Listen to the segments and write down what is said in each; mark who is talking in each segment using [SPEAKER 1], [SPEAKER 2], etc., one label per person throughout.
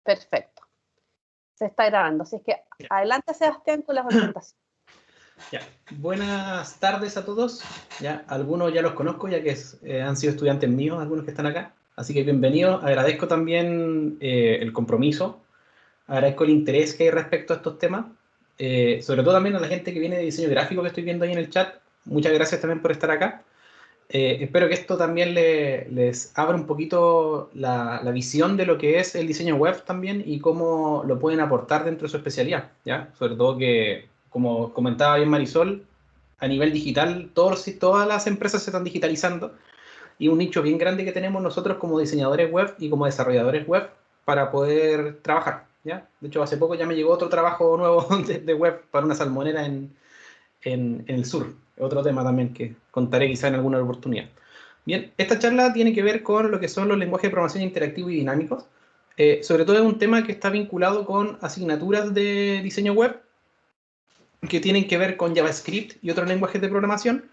[SPEAKER 1] Perfecto. Se está grabando. Así es que adelante, Sebastián, con la presentación.
[SPEAKER 2] Ya. Buenas tardes a todos. Ya, algunos ya los conozco, ya que han sido estudiantes míos, algunos que están acá. Así que bienvenidos. Agradezco también el compromiso. Agradezco el interés que hay respecto a estos temas. Sobre todo también a la gente que viene de diseño gráfico que estoy viendo ahí en el chat. Muchas gracias también por estar acá. Espero que esto también les abra un poquito la visión de lo que es el diseño web también y cómo lo pueden aportar dentro de su especialidad, ¿ya? Sobre todo que, como comentaba bien Marisol, a nivel digital todas las empresas se están digitalizando y un nicho bien grande que tenemos nosotros como diseñadores web y como desarrolladores web para poder trabajar, ¿ya? De hecho, hace poco ya me llegó otro trabajo nuevo de web para una salmonera en el sur. Otro tema también que contaré quizá en alguna oportunidad. Bien, esta charla tiene que ver con lo que son los lenguajes de programación interactivos y dinámicos. Sobre todo es un tema que está vinculado con asignaturas de diseño web que tienen que ver con JavaScript y otros lenguajes de programación,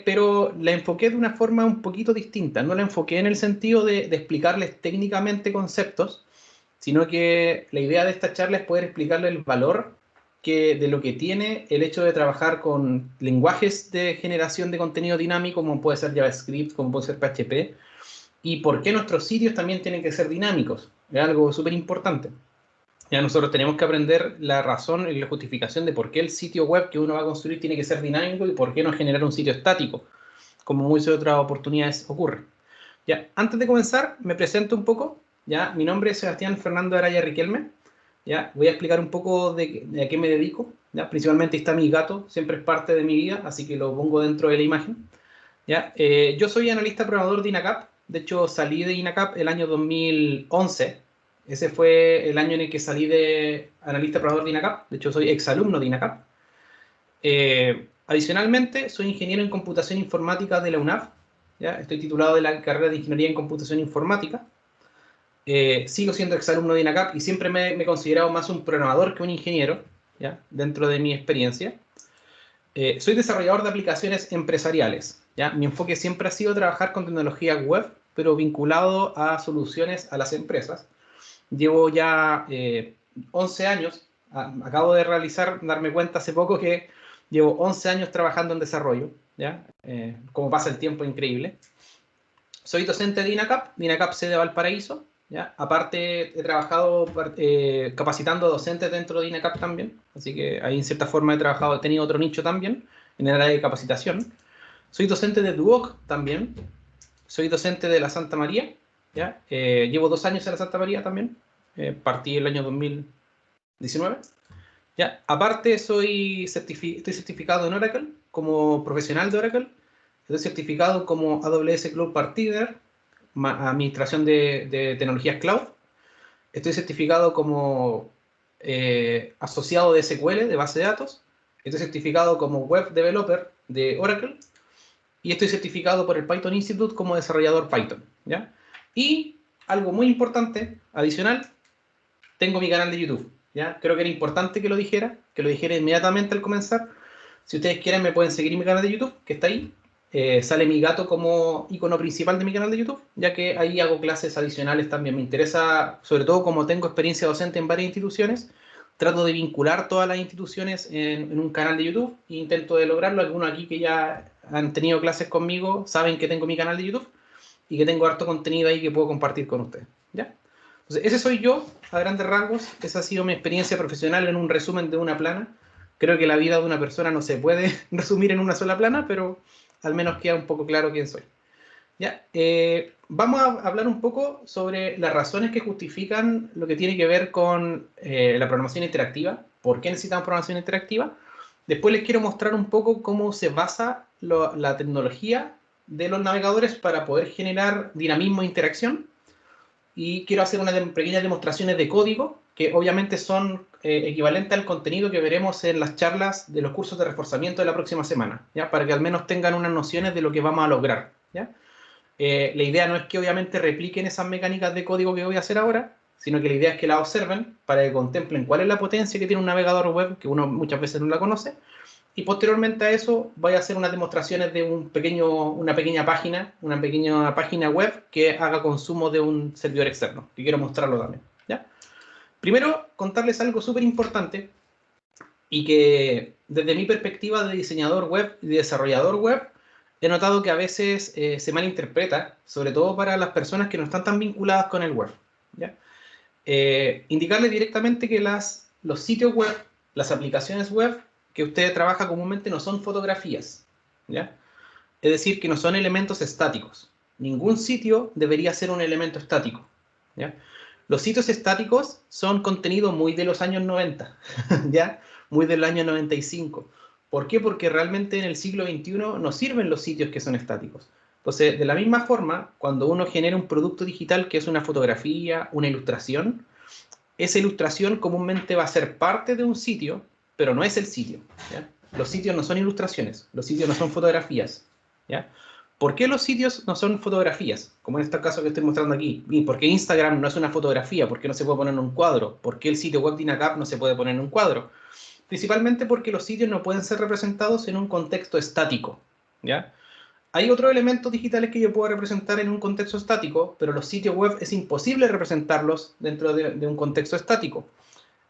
[SPEAKER 2] pero la enfoqué de una forma un poquito distinta. No la enfoqué en el sentido de explicarles técnicamente conceptos, sino que la idea de esta charla es poder explicarles el valor de lo que tiene el hecho de trabajar con lenguajes de generación de contenido dinámico, como puede ser JavaScript, como puede ser PHP, y por qué nuestros sitios también tienen que ser dinámicos. Es algo súper importante. Ya nosotros tenemos que aprender la razón y la justificación de por qué el sitio web que uno va a construir tiene que ser dinámico y por qué no generar un sitio estático, como muchas otras oportunidades ocurren. Ya, antes de comenzar, me presento un poco. Ya, mi nombre es Sebastián Fernando Araya Riquelme. Ya, voy a explicar un poco de a qué me dedico. Ya, principalmente está mi gato, siempre es parte de mi vida, así que lo pongo dentro de la imagen. Ya, yo soy analista programador de INACAP. De hecho, salí de INACAP el año 2011. Ese fue el año en el que salí de analista programador de INACAP. De hecho, soy exalumno de INACAP. Adicionalmente, soy ingeniero en computación informática de la UNAV. ¿Ya? Estoy titulado de la carrera de Ingeniería en Computación Informática. Sigo siendo exalumno de INACAP y siempre me he considerado más un programador que un ingeniero, ¿ya? Dentro de mi experiencia. Soy desarrollador de aplicaciones empresariales, ¿ya? Mi enfoque siempre ha sido trabajar con tecnología web, pero vinculado a soluciones a las empresas. Llevo ya 11 años, acabo de darme cuenta hace poco que llevo 11 años trabajando en desarrollo, ¿ya? Como pasa el tiempo, increíble. Soy docente de INACAP sede Valparaíso, ¿ya? Aparte he trabajado capacitando docentes dentro de INACAP también, así que ahí en cierta forma he tenido otro nicho también en el área de capacitación. Soy docente de Duoc también, soy docente de la Santa María, ¿ya? Llevo 2 años en la Santa María también, partí el año 2019. ¿Ya? Aparte estoy certificado en Oracle como profesional de Oracle. Estoy certificado como AWS Cloud Partner, administración de tecnologías cloud. Estoy certificado como asociado de SQL, de base de datos. Estoy certificado como web developer de Oracle. Y estoy certificado por el Python Institute como desarrollador Python, ¿ya? Y algo muy importante, adicional, tengo mi canal de YouTube, ¿ya? Creo que era importante que lo dijera inmediatamente al comenzar. Si ustedes quieren me pueden seguir en mi canal de YouTube, que está ahí. Sale mi gato como icono principal de mi canal de YouTube, ya que ahí hago clases adicionales también. Me interesa, sobre todo como tengo experiencia docente en varias instituciones, trato de vincular todas las instituciones en un canal de YouTube e intento de lograrlo. Algunos aquí que ya han tenido clases conmigo saben que tengo mi canal de YouTube y que tengo harto contenido ahí que puedo compartir con ustedes, ¿ya? Entonces, ese soy yo, a grandes rasgos. Esa ha sido mi experiencia profesional en un resumen de una plana. Creo que la vida de una persona no se puede resumir en una sola plana, pero al menos queda un poco claro quién soy. ¿Ya? Vamos a hablar un poco sobre las razones que justifican lo que tiene que ver con la programación interactiva. ¿Por qué necesitamos programación interactiva? Después les quiero mostrar un poco cómo se basa la tecnología de los navegadores para poder generar dinamismo e interacción. Y quiero hacer unas pequeñas demostraciones de código que obviamente son equivalentes al contenido que veremos en las charlas de los cursos de reforzamiento de la próxima semana, ¿ya? Para que al menos tengan unas nociones de lo que vamos a lograr, ¿ya? La idea no es que obviamente repliquen esas mecánicas de código que voy a hacer ahora, sino que la idea es que las observen para que contemplen cuál es la potencia que tiene un navegador web, que uno muchas veces no la conoce, y posteriormente a eso voy a hacer unas demostraciones de una pequeña página web que haga consumo de un servidor externo, que quiero mostrarlo también, ¿ya? Primero, contarles algo súper importante y que desde mi perspectiva de diseñador web y de desarrollador web, he notado que a veces se malinterpreta, sobre todo para las personas que no están tan vinculadas con el web, ¿ya? Indicarles directamente que los sitios web, las aplicaciones web que usted trabaja comúnmente no son fotografías, ¿ya? Es decir, que no son elementos estáticos. Ningún sitio debería ser un elemento estático, ¿ya? Los sitios estáticos son contenido muy de los años 90, ¿ya? Muy del año 95. ¿Por qué? Porque realmente en el siglo XXI no sirven los sitios que son estáticos. Entonces, de la misma forma, cuando uno genera un producto digital que es una fotografía, una ilustración, esa ilustración comúnmente va a ser parte de un sitio, pero no es el sitio, ¿ya? Los sitios no son ilustraciones, los sitios no son fotografías, ¿ya? ¿Por qué los sitios no son fotografías? Como en este caso que estoy mostrando aquí. ¿Por qué Instagram no es una fotografía? ¿Por qué no se puede poner en un cuadro? ¿Por qué el sitio web de INACAP no se puede poner en un cuadro? Principalmente porque los sitios no pueden ser representados en un contexto estático, ¿ya? Hay otros elementos digitales que yo puedo representar en un contexto estático, pero los sitios web es imposible representarlos dentro de un contexto estático.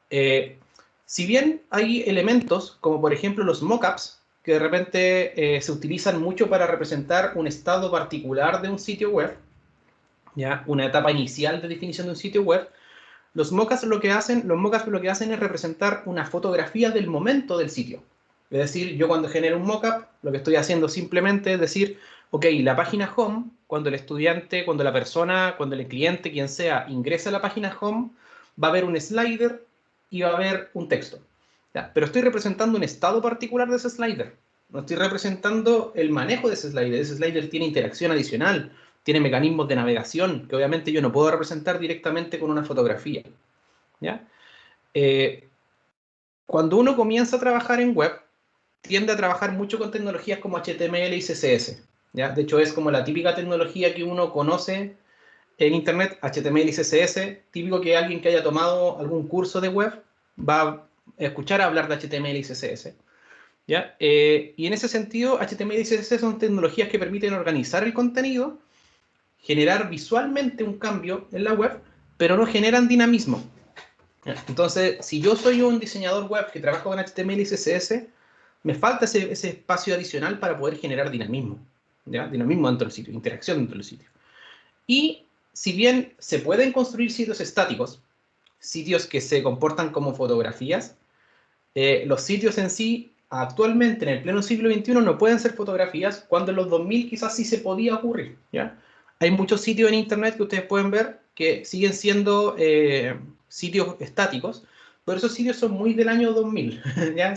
[SPEAKER 2] Si bien hay elementos, como por ejemplo los mockups, que de repente se utilizan mucho para representar un estado particular de un sitio web, ¿ya? Una etapa inicial de definición de un sitio web, los mockups lo que hacen es representar una fotografía del momento del sitio. Es decir, yo cuando genero un mockup, lo que estoy haciendo simplemente es decir, ok, la página home, cuando el estudiante, cuando la persona, cuando el cliente, quien sea, ingresa a la página home, va a haber un slider y va a haber un texto, ¿ya? Pero estoy representando un estado particular de ese slider. No estoy representando el manejo de ese slider. Ese slider tiene interacción adicional, tiene mecanismos de navegación que obviamente yo no puedo representar directamente con una fotografía, ¿ya? Cuando uno comienza a trabajar en web, tiende a trabajar mucho con tecnologías como HTML y CSS, ¿ya? De hecho, es como la típica tecnología que uno conoce en Internet, HTML y CSS, típico que alguien que haya tomado algún curso de web va a escuchar hablar de HTML y CSS, ¿ya? Y en ese sentido, HTML y CSS son tecnologías que permiten organizar el contenido, generar visualmente un cambio en la web, pero no generan dinamismo. Entonces, si yo soy un diseñador web que trabaja con HTML y CSS, me falta ese espacio adicional para poder generar dinamismo, ¿ya? Dinamismo dentro del sitio, interacción dentro del sitio. Y si bien se pueden construir sitios estáticos, sitios que se comportan como fotografías, los sitios en sí, actualmente en el pleno siglo XXI, no pueden ser fotografías, cuando en los 2000 quizás sí se podía ocurrir, ¿ya? Hay muchos sitios en Internet que ustedes pueden ver que siguen siendo sitios estáticos, pero esos sitios son muy del año 2000, ¿ya?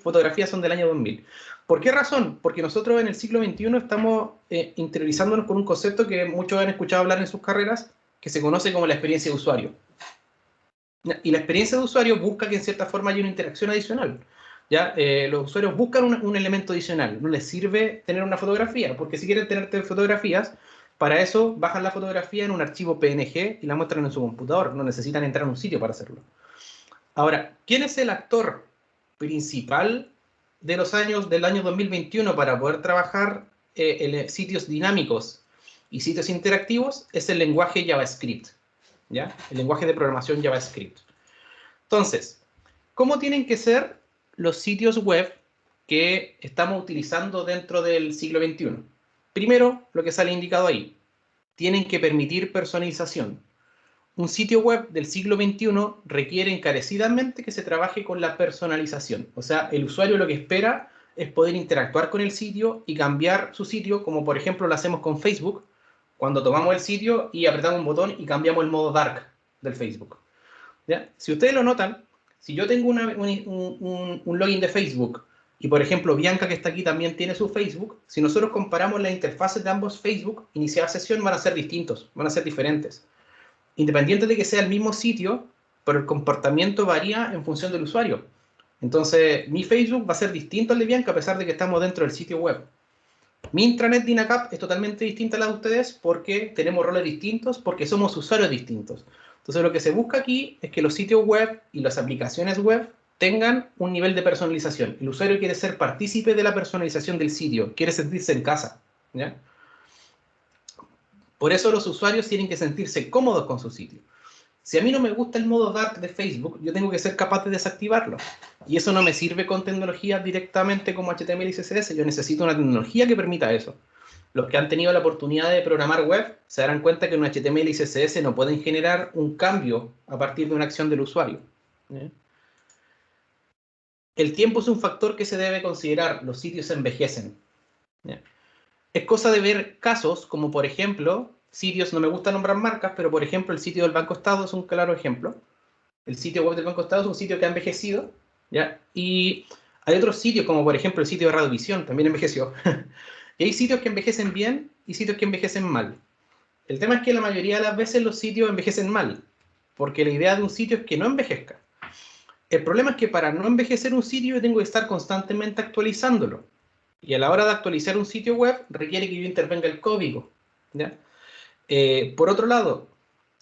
[SPEAKER 2] Fotografías son del año 2000. ¿Por qué razón? Porque nosotros en el siglo XXI estamos interiorizándonos con un concepto que muchos han escuchado hablar en sus carreras, que se conoce como la experiencia de usuario. Y la experiencia de usuario busca que en cierta forma haya una interacción adicional, ¿ya? Los usuarios buscan un elemento adicional, no les sirve tener una fotografía, porque si quieren tener fotografías, para eso bajan la fotografía en un archivo PNG y la muestran en su computador, no necesitan entrar a un sitio para hacerlo. Ahora, ¿quién es el actor principal del año 2021 para poder trabajar en sitios dinámicos y sitios interactivos? Es el lenguaje JavaScript, ¿ya? El lenguaje de programación JavaScript. Entonces, ¿cómo tienen que ser los sitios web que estamos utilizando dentro del siglo XXI? Primero, lo que sale indicado ahí, tienen que permitir personalización. Un sitio web del siglo XXI requiere encarecidamente que se trabaje con la personalización. O sea, el usuario lo que espera es poder interactuar con el sitio y cambiar su sitio, como por ejemplo lo hacemos con Facebook, cuando tomamos el sitio y apretamos un botón y cambiamos el modo dark del Facebook, ¿ya? Si ustedes lo notan, si yo tengo un login de Facebook y por ejemplo Bianca que está aquí también tiene su Facebook, si nosotros comparamos las interfaces de ambos Facebook, iniciar sesión van a ser distintos, van a ser diferentes. Independiente de que sea el mismo sitio, pero el comportamiento varía en función del usuario. Entonces, mi Facebook va a ser distinto al de Bianca a pesar de que estamos dentro del sitio web. Mi intranet de INACAP es totalmente distinta a la de ustedes porque tenemos roles distintos, porque somos usuarios distintos. Entonces, lo que se busca aquí es que los sitios web y las aplicaciones web tengan un nivel de personalización. El usuario quiere ser partícipe de la personalización del sitio, quiere sentirse en casa, ¿ya? Por eso los usuarios tienen que sentirse cómodos con su sitio. Si a mí no me gusta el modo dark de Facebook, yo tengo que ser capaz de desactivarlo. Y eso no me sirve con tecnologías directamente como HTML y CSS. Yo necesito una tecnología que permita eso. Los que han tenido la oportunidad de programar web se darán cuenta que en HTML y CSS no pueden generar un cambio a partir de una acción del usuario. El tiempo es un factor que se debe considerar. Los sitios envejecen. Es cosa de ver casos como, por ejemplo, sitios, no me gusta nombrar marcas, pero por ejemplo el sitio del Banco Estado es un claro ejemplo. El sitio web del Banco Estado es un sitio que ha envejecido, ¿ya? Y hay otros sitios, como por ejemplo el sitio de Radiovisión, también envejeció. Y hay sitios que envejecen bien y sitios que envejecen mal. El tema es que la mayoría de las veces los sitios envejecen mal, porque la idea de un sitio es que no envejezca. El problema es que para no envejecer un sitio yo tengo que estar constantemente actualizándolo. Y a la hora de actualizar un sitio web requiere que yo intervenga el código, ¿ya? Por otro lado,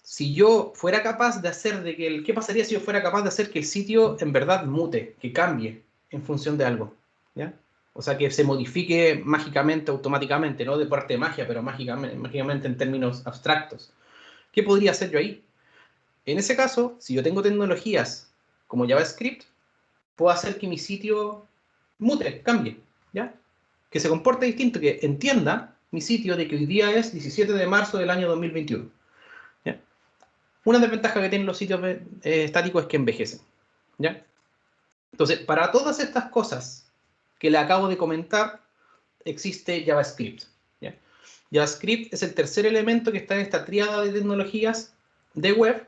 [SPEAKER 2] si yo fuera capaz de hacer de que ¿qué pasaría si yo fuera capaz de hacer que el sitio en verdad mute, que cambie en función de algo? ¿Ya? O sea, que se modifique mágicamente, automáticamente, no de parte de magia, pero mágicamente en términos abstractos. ¿Qué podría hacer yo ahí? En ese caso, si yo tengo tecnologías como JavaScript, puedo hacer que mi sitio mute, cambie, ¿ya? Que se comporte distinto, que entienda mi sitio de que hoy día es 17 de marzo del año 2021. ¿Ya? Una desventaja que tienen los sitios estáticos es que envejecen. ¿Ya? Entonces, para todas estas cosas que le acabo de comentar, existe JavaScript. ¿Ya? JavaScript es el tercer elemento que está en esta tríada de tecnologías de web,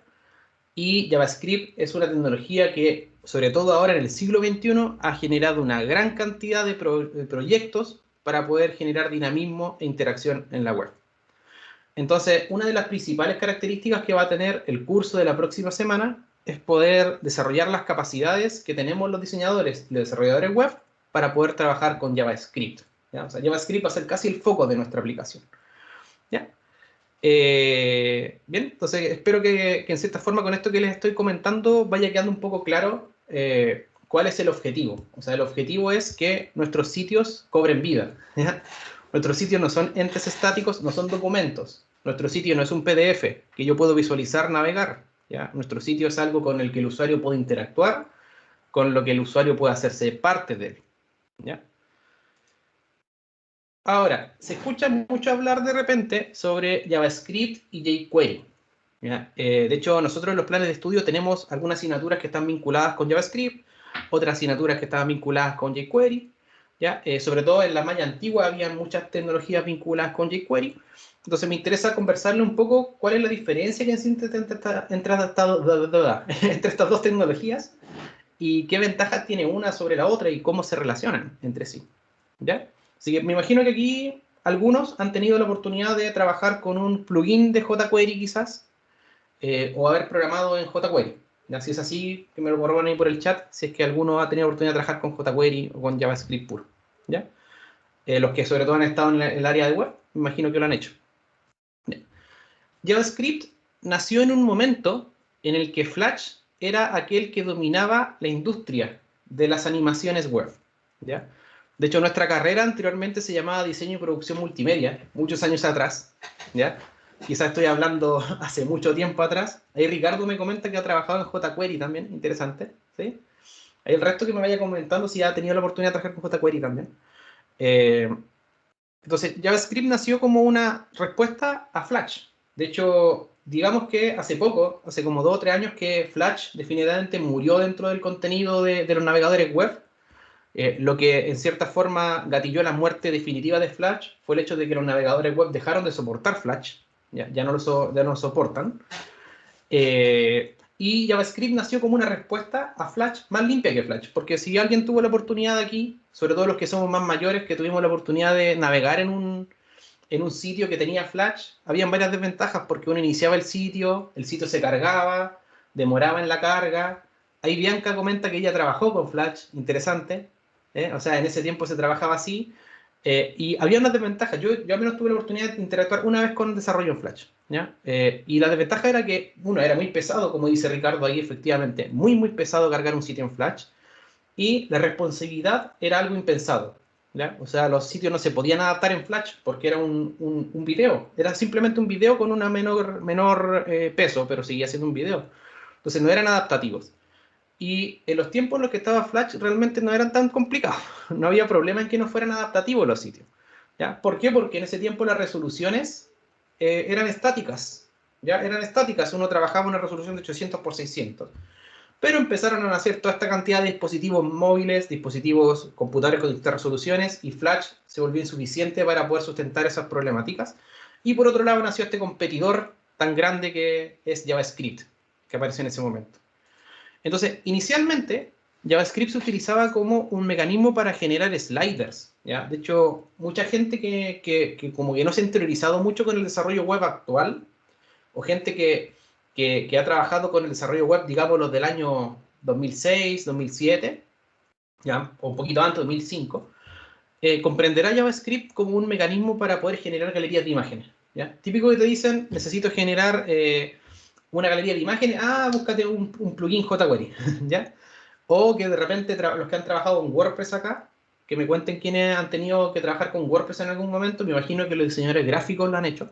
[SPEAKER 2] y JavaScript es una tecnología que, sobre todo ahora en el siglo XXI, ha generado una gran cantidad de proyectos para poder generar dinamismo e interacción en la web. Entonces, una de las principales características que va a tener el curso de la próxima semana es poder desarrollar las capacidades que tenemos los diseñadores y los desarrolladores web para poder trabajar con JavaScript. ¿Ya? O sea, JavaScript va a ser casi el foco de nuestra aplicación. ¿Ya? Bien, entonces espero que en cierta forma con esto que les estoy comentando vaya quedando un poco claro cuál es el objetivo. O sea, el objetivo es que nuestros sitios cobren vida. ¿Ya? Nuestros sitios no son entes estáticos, no son documentos. Nuestro sitio no es un PDF que yo puedo visualizar, navegar. ¿Ya? Nuestro sitio es algo con el que el usuario puede interactuar, con lo que el usuario puede hacerse parte de él. ¿Ya? Ahora, se escucha mucho hablar de repente sobre JavaScript y jQuery. ¿Ya? De hecho, nosotros en los planes de estudio tenemos algunas asignaturas que están vinculadas con JavaScript, otras asignaturas que están vinculadas con jQuery. ¿Ya? Sobre todo en la malla antigua había muchas tecnologías vinculadas con jQuery. Entonces me interesa conversarle un poco cuál es la diferencia que existe entre estas dos tecnologías y qué ventajas tiene una sobre la otra y cómo se relacionan entre sí. ¿Ya? Así que me imagino que aquí algunos han tenido la oportunidad de trabajar con un plugin de jQuery quizás, o haber programado en jQuery. ¿Ya? Si es así, que me lo pongan ahí por el chat, si es que alguno ha tenido la oportunidad de trabajar con jQuery o con JavaScript puro. ¿Ya? Los que sobre todo han estado en el área de web, me imagino que lo han hecho. ¿Ya? JavaScript nació en un momento en el que Flash era aquel que dominaba la industria de las animaciones web. ¿Ya? De hecho, nuestra carrera anteriormente se llamaba Diseño y Producción Multimedia, muchos años atrás, ¿ya? Quizás estoy hablando hace mucho tiempo atrás. Ahí Ricardo me comenta que ha trabajado en jQuery también, interesante, ¿sí? Ahí el resto que me vaya comentando si ha tenido la oportunidad de trabajar con jQuery también. Entonces, JavaScript nació como una respuesta a Flash. De hecho, digamos que hace poco, hace como 2 o 3 años, que Flash definitivamente murió dentro del contenido de los navegadores web. Lo que en cierta forma gatilló la muerte definitiva de Flash fue el hecho de que los navegadores web dejaron de soportar Flash, ya no lo soportan, y JavaScript nació como una respuesta a Flash más limpia que Flash, porque si alguien tuvo la oportunidad aquí, sobre todo los que somos más mayores, que tuvimos la oportunidad de navegar en un sitio que tenía Flash, habían varias desventajas, porque uno iniciaba el sitio se cargaba, demoraba en la carga. Ahí Bianca comenta que ella trabajó con Flash, interesante. O sea, en ese tiempo se trabajaba así, y había unas desventajas. Yo al menos tuve la oportunidad de interactuar una vez con el desarrollo en Flash, ¿ya? Y la desventaja era que, uno, era muy pesado, como dice Ricardo ahí, efectivamente, muy pesado cargar un sitio en Flash, y la responsabilidad era algo impensado, ¿ya? O sea, los sitios no se podían adaptar en Flash porque era un video. Era simplemente un video con una menor peso, pero seguía siendo un video. Entonces no eran adaptativos. Y en los tiempos en los que estaba Flash realmente no eran tan complicados. No había problema en que no fueran adaptativos los sitios. ¿Ya? ¿Por qué? Porque en ese tiempo las resoluciones eran estáticas. ¿Ya? Eran estáticas. Uno trabajaba una resolución de 800 por 600. Pero empezaron a nacer toda esta cantidad de dispositivos móviles, dispositivos computadores con distintas resoluciones, y Flash se volvió insuficiente para poder sustentar esas problemáticas. Y por otro lado nació este competidor tan grande que es JavaScript, que apareció en ese momento. Entonces, inicialmente, JavaScript se utilizaba como un mecanismo para generar sliders, ¿ya? De hecho, mucha gente que como que no se ha interiorizado mucho con el desarrollo web actual, o gente que ha trabajado con el desarrollo web, digamos, los del año 2006, 2007, ¿ya? O un poquito antes, 2005, comprenderá JavaScript como un mecanismo para poder generar galerías de imágenes, ¿ya? Típico que te dicen, necesito generar una galería de imágenes, búscate un plugin jQuery, ¿ya? O que de repente los que han trabajado con WordPress acá, que me cuenten quiénes han tenido que trabajar con WordPress en algún momento, me imagino que los diseñadores gráficos lo han hecho,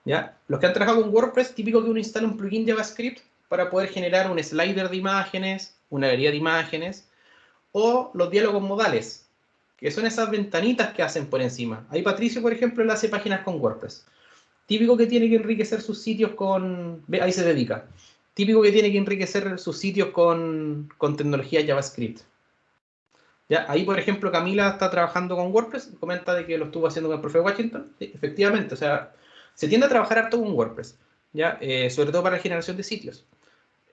[SPEAKER 2] ¿ya? Los que han trabajado con WordPress, típico que uno instala un plugin JavaScript para poder generar un slider de imágenes, una galería de imágenes, o los diálogos modales, que son esas ventanitas que hacen por encima. Ahí Patricio, por ejemplo, él hace páginas con WordPress. Típico que tiene que enriquecer sus sitios con... Ahí se dedica. Típico que tiene que enriquecer sus sitios con tecnología JavaScript. ¿Ya? Ahí, por ejemplo, Camila está trabajando con WordPress, comenta de que lo estuvo haciendo con el profe Washington. Sí, efectivamente, o sea, se tiende a trabajar harto con WordPress, ¿ya? Sobre todo para la generación de sitios.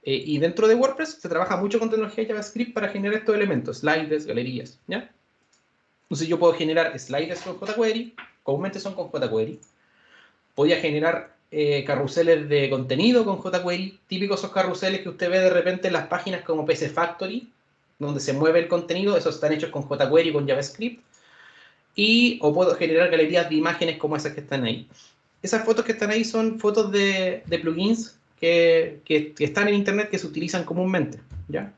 [SPEAKER 2] Y dentro de WordPress se trabaja mucho con tecnología JavaScript para generar estos elementos, sliders, galerías, ¿ya? Entonces yo puedo generar sliders con jQuery, comúnmente son con jQuery. Podía generar carruseles de contenido con jQuery, típicos esos carruseles que usted ve de repente en las páginas como PC Factory, donde se mueve el contenido, esos están hechos con jQuery y con JavaScript. O puedo generar galerías de imágenes como esas que están ahí. Esas fotos que están ahí son fotos de plugins que están en internet, que se utilizan comúnmente, ¿ya?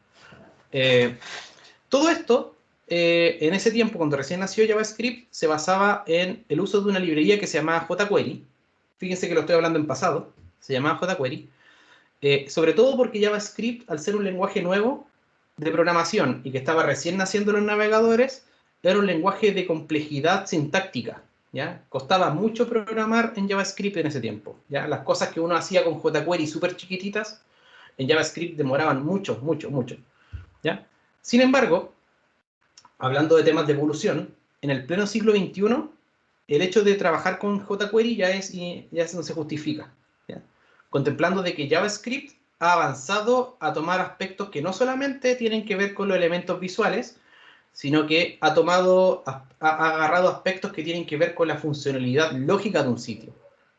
[SPEAKER 2] Todo esto, en ese tiempo, cuando recién nació JavaScript, se basaba en el uso de una librería que se llamaba jQuery. Fíjense que lo estoy hablando en pasado, se llamaba jQuery. Sobre todo porque JavaScript, al ser un lenguaje nuevo de programación y que estaba recién naciendo en los navegadores, era un lenguaje de complejidad sintáctica, ¿ya? Costaba mucho programar en JavaScript en ese tiempo, ¿ya? Las cosas que uno hacía con jQuery súper chiquititas, en JavaScript demoraban mucho, ¿ya? Sin embargo, hablando de temas de evolución, en el pleno siglo XXI, el hecho de trabajar con jQuery ya no se justifica, ¿ya? Contemplando de que JavaScript ha avanzado a tomar aspectos que no solamente tienen que ver con los elementos visuales, sino que ha agarrado aspectos que tienen que ver con la funcionalidad lógica de un sitio,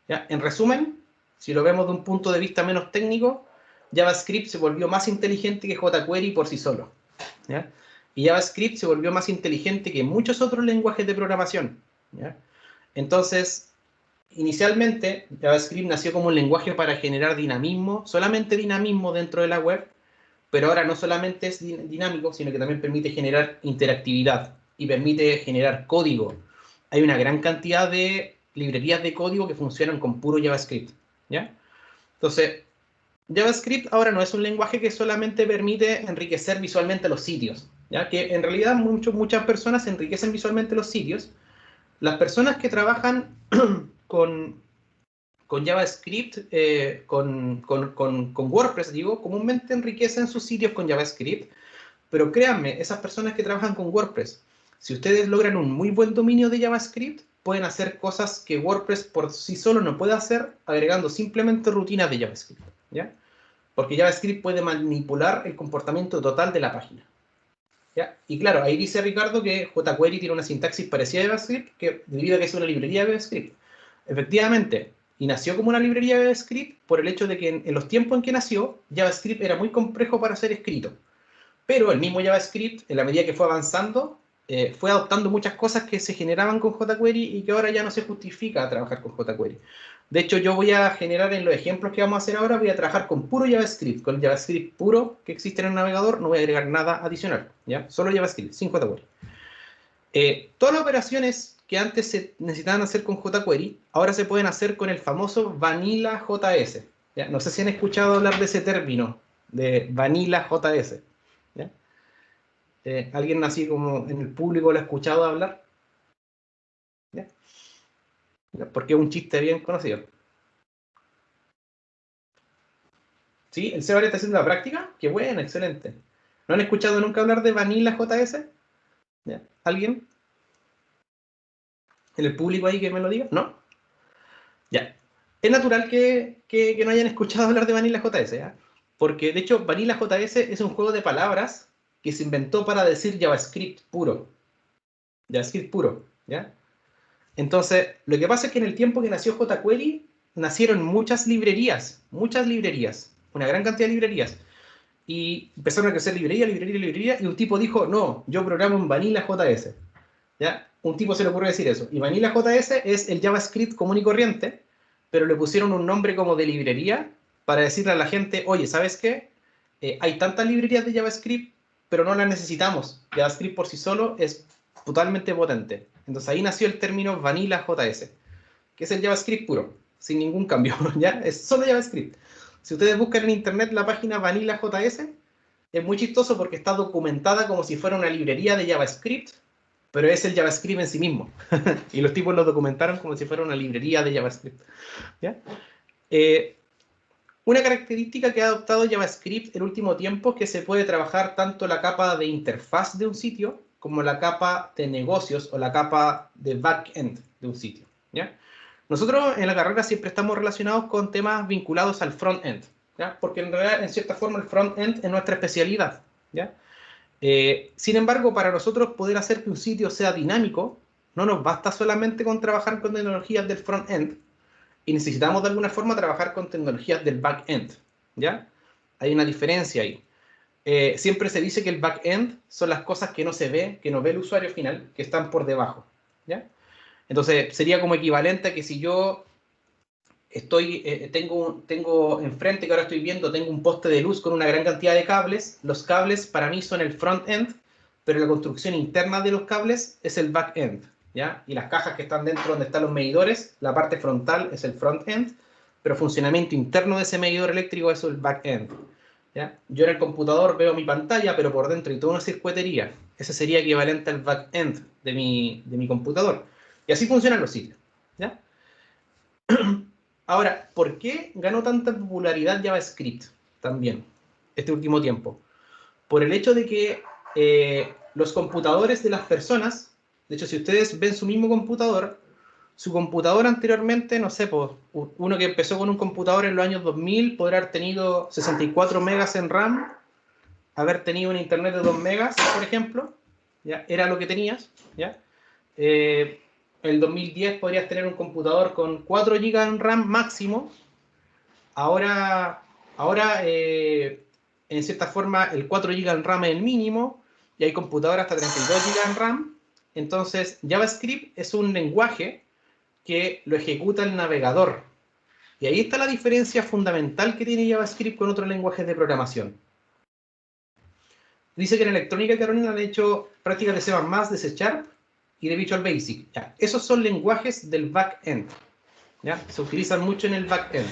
[SPEAKER 2] ¿ya? En resumen, si lo vemos de un punto de vista menos técnico, JavaScript se volvió más inteligente que jQuery por sí solo, ¿ya? Y JavaScript se volvió más inteligente que muchos otros lenguajes de programación, ¿ya? Entonces, inicialmente, JavaScript nació como un lenguaje para generar dinamismo, solamente dinamismo dentro de la web, pero ahora no solamente es dinámico, sino que también permite generar interactividad y permite generar código. Hay una gran cantidad de librerías de código que funcionan con puro JavaScript, ¿ya? Entonces, JavaScript ahora no es un lenguaje que solamente permite enriquecer visualmente los sitios, ¿ya? Que en realidad muchas personas enriquecen visualmente los sitios. Las personas que trabajan con JavaScript, con WordPress, digo, comúnmente enriquecen sus sitios con JavaScript, pero créanme, esas personas que trabajan con WordPress, si ustedes logran un muy buen dominio de JavaScript, pueden hacer cosas que WordPress por sí solo no puede hacer, agregando simplemente rutinas de JavaScript, ¿ya? Porque JavaScript puede manipular el comportamiento total de la página, ¿ya? Y claro, ahí dice Ricardo que jQuery tiene una sintaxis parecida a JavaScript, debido a que es una librería de JavaScript. Efectivamente, y nació como una librería de JavaScript por el hecho de que en los tiempos en que nació, JavaScript era muy complejo para ser escrito. Pero el mismo JavaScript, en la medida que fue avanzando, fue adoptando muchas cosas que se generaban con jQuery y que ahora ya no se justifica trabajar con jQuery. De hecho, yo voy a generar en los ejemplos que vamos a hacer ahora, voy a trabajar con puro JavaScript, con el JavaScript puro que existe en el navegador, no voy a agregar nada adicional, ¿ya? Solo JavaScript, sin jQuery. Todas las operaciones que antes se necesitaban hacer con jQuery, ahora se pueden hacer con el famoso Vanilla JS. ¿Ya? No sé si han escuchado hablar de ese término, de Vanilla JS. ¿Ya? ¿Alguien así como en el público lo ha escuchado hablar? ¿Ya? Porque es un chiste bien conocido. ¿Sí? ¿El Seba está haciendo la práctica? ¡Qué bueno! Excelente. ¿No han escuchado nunca hablar de Vanilla JS? ¿Ya? ¿Alguien? ¿En el público ahí que me lo diga? ¿No? Ya. Es natural que no hayan escuchado hablar de Vanilla JS, ¿ya? Porque, de hecho, Vanilla JS es un juego de palabras que se inventó para decir JavaScript puro. JavaScript puro, ¿ya? Entonces, lo que pasa es que en el tiempo que nació jQuery, nacieron muchas librerías, una gran cantidad de librerías. Y empezaron a crecer librería, y un tipo dijo, no, yo programo en Vanilla JS. ¿Ya? Un tipo se le ocurre decir eso. Y Vanilla JS es el JavaScript común y corriente, pero le pusieron un nombre como de librería para decirle a la gente, oye, ¿sabes qué? Hay tantas librerías de JavaScript, pero no las necesitamos. JavaScript por sí solo es totalmente potente. Entonces ahí nació el término Vanilla JS, que es el JavaScript puro, sin ningún cambio, ¿ya? Es solo JavaScript. Si ustedes buscan en internet la página Vanilla JS, es muy chistoso porque está documentada como si fuera una librería de JavaScript, pero es el JavaScript en sí mismo. Y los tipos lo documentaron como si fuera una librería de JavaScript. ¿Ya? Una característica que ha adoptado JavaScript en el último tiempo es que se puede trabajar tanto la capa de interfaz de un sitio como la capa de negocios o la capa de backend de un sitio. ¿Ya? Nosotros en la carrera siempre estamos relacionados con temas vinculados al front-end, ¿ya? Porque en realidad, en cierta forma, el front-end es nuestra especialidad. ¿Ya? Sin embargo, para nosotros poder hacer que un sitio sea dinámico, no nos basta solamente con trabajar con tecnologías del front-end, y necesitamos de alguna forma trabajar con tecnologías del back-end, ¿ya? Hay una diferencia ahí. Siempre se dice que el back-end son las cosas que no se ve, que no ve el usuario final, que están por debajo, ¿ya? Entonces, sería como equivalente a que si yo tengo enfrente, que ahora estoy viendo, tengo un poste de luz con una gran cantidad de cables. Los cables para mí son el front-end, pero la construcción interna de los cables es el back-end, ¿ya? Y las cajas que están dentro donde están los medidores, la parte frontal es el front-end, pero funcionamiento interno de ese medidor eléctrico es el back-end, ¿ya? Yo en el computador veo mi pantalla, pero por dentro hay toda una circuitería. Ese sería equivalente al back-end de mi computador. Y así funcionan los sitios, ¿ya? Ahora, ¿por qué ganó tanta popularidad JavaScript también este último tiempo? Por el hecho de que los computadores de las personas, de hecho, si ustedes ven su mismo computador, su computador anteriormente, no sé, pues, uno que empezó con un computador en los años 2000 podrá haber tenido 64 megas en RAM, haber tenido un internet de 2 megas, por ejemplo, ¿ya? Era lo que tenías, ¿ya? El 2010 podrías tener un computador con 4 GB en RAM máximo. Ahora en cierta forma, el 4 GB en RAM es el mínimo, y hay computadoras hasta 32 GB en RAM. Entonces, JavaScript es un lenguaje que lo ejecuta el navegador. Y ahí está la diferencia fundamental que tiene JavaScript con otros lenguajes de programación. Dice que en Electrónica Carolina han hecho prácticas de C++, de C# y de Visual Basic. ¿Ya? Esos son lenguajes del back-end. ¿Ya? Se utilizan mucho en el back-end.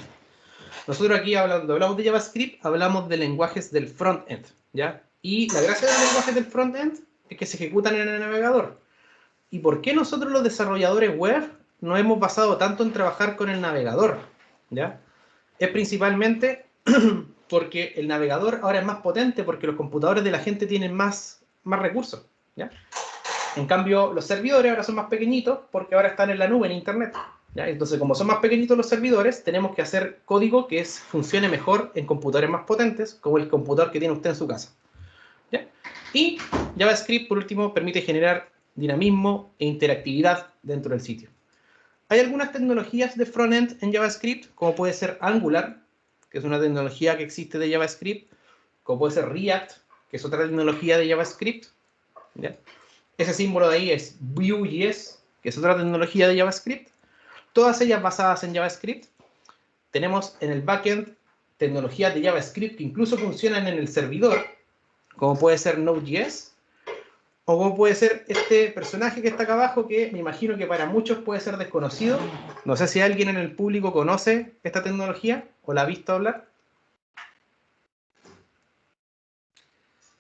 [SPEAKER 2] Nosotros aquí hablamos de JavaScript, hablamos de lenguajes del front-end, ¿ya? Y la gracia de los lenguajes del front-end es que se ejecutan en el navegador. ¿Y por qué nosotros los desarrolladores web nos hemos basado tanto en trabajar con el navegador? ¿Ya? Es principalmente porque el navegador ahora es más potente porque los computadores de la gente tienen más recursos, ¿ya? En cambio, los servidores ahora son más pequeñitos porque ahora están en la nube, en internet, ¿ya? Entonces, como son más pequeñitos los servidores, tenemos que hacer código que funcione mejor en computadores más potentes, como el computador que tiene usted en su casa, ¿ya? Y JavaScript, por último, permite generar dinamismo e interactividad dentro del sitio. Hay algunas tecnologías de frontend en JavaScript, como puede ser Angular, que es una tecnología que existe de JavaScript, como puede ser React, que es otra tecnología de JavaScript, ¿ya? Ese símbolo de ahí es Vue.js, que es otra tecnología de JavaScript. Todas ellas basadas en JavaScript. Tenemos en el backend tecnologías de JavaScript que incluso funcionan en el servidor, como puede ser Node.js. o como puede ser este personaje que está acá abajo, que me imagino que para muchos puede ser desconocido. No sé si alguien en el público conoce esta tecnología o la ha visto hablar.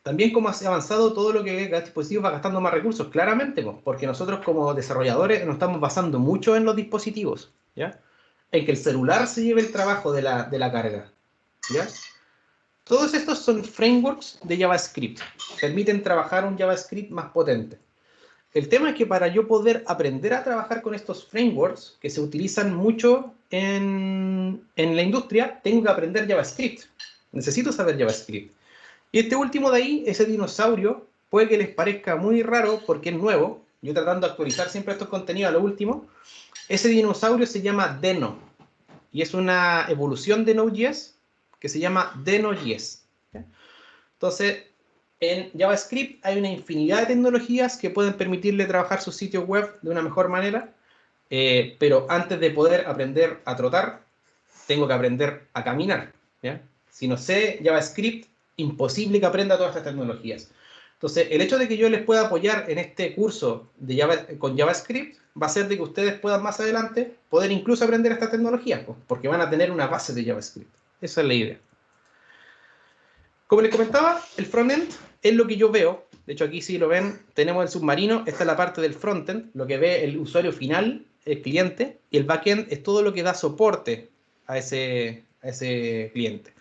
[SPEAKER 2] También como ha avanzado todo lo que cada dispositivo va gastando más recursos, claramente, porque nosotros como desarrolladores nos estamos basando mucho en los dispositivos, ¿ya? En que el celular se lleve el trabajo de la carga, ¿ya? Todos estos son frameworks de JavaScript, permiten trabajar un JavaScript más potente. El tema es que para yo poder aprender a trabajar con estos frameworks, que se utilizan mucho en la industria, tengo que aprender JavaScript. Necesito saber JavaScript. Y este último de ahí, ese dinosaurio, puede que les parezca muy raro porque es nuevo. Yo tratando de actualizar siempre estos contenidos a lo último. Ese dinosaurio se llama Deno. Y es una evolución de Node.js que se llama Deno.js. Entonces, en JavaScript hay una infinidad de tecnologías que pueden permitirle trabajar su sitio web de una mejor manera. Pero antes de poder aprender a trotar, tengo que aprender a caminar, ¿ya? Si no sé JavaScript, imposible que aprenda todas estas tecnologías. Entonces, el hecho de que yo les pueda apoyar en este curso de con JavaScript va a hacer de que ustedes puedan más adelante poder incluso aprender estas tecnologías, porque van a tener una base de JavaScript. Esa es la idea. Como les comentaba, el frontend es lo que yo veo. De hecho, aquí si lo ven, tenemos el submarino. Esta es la parte del frontend, lo que ve el usuario final, el cliente. Y el backend es todo lo que da soporte a ese cliente.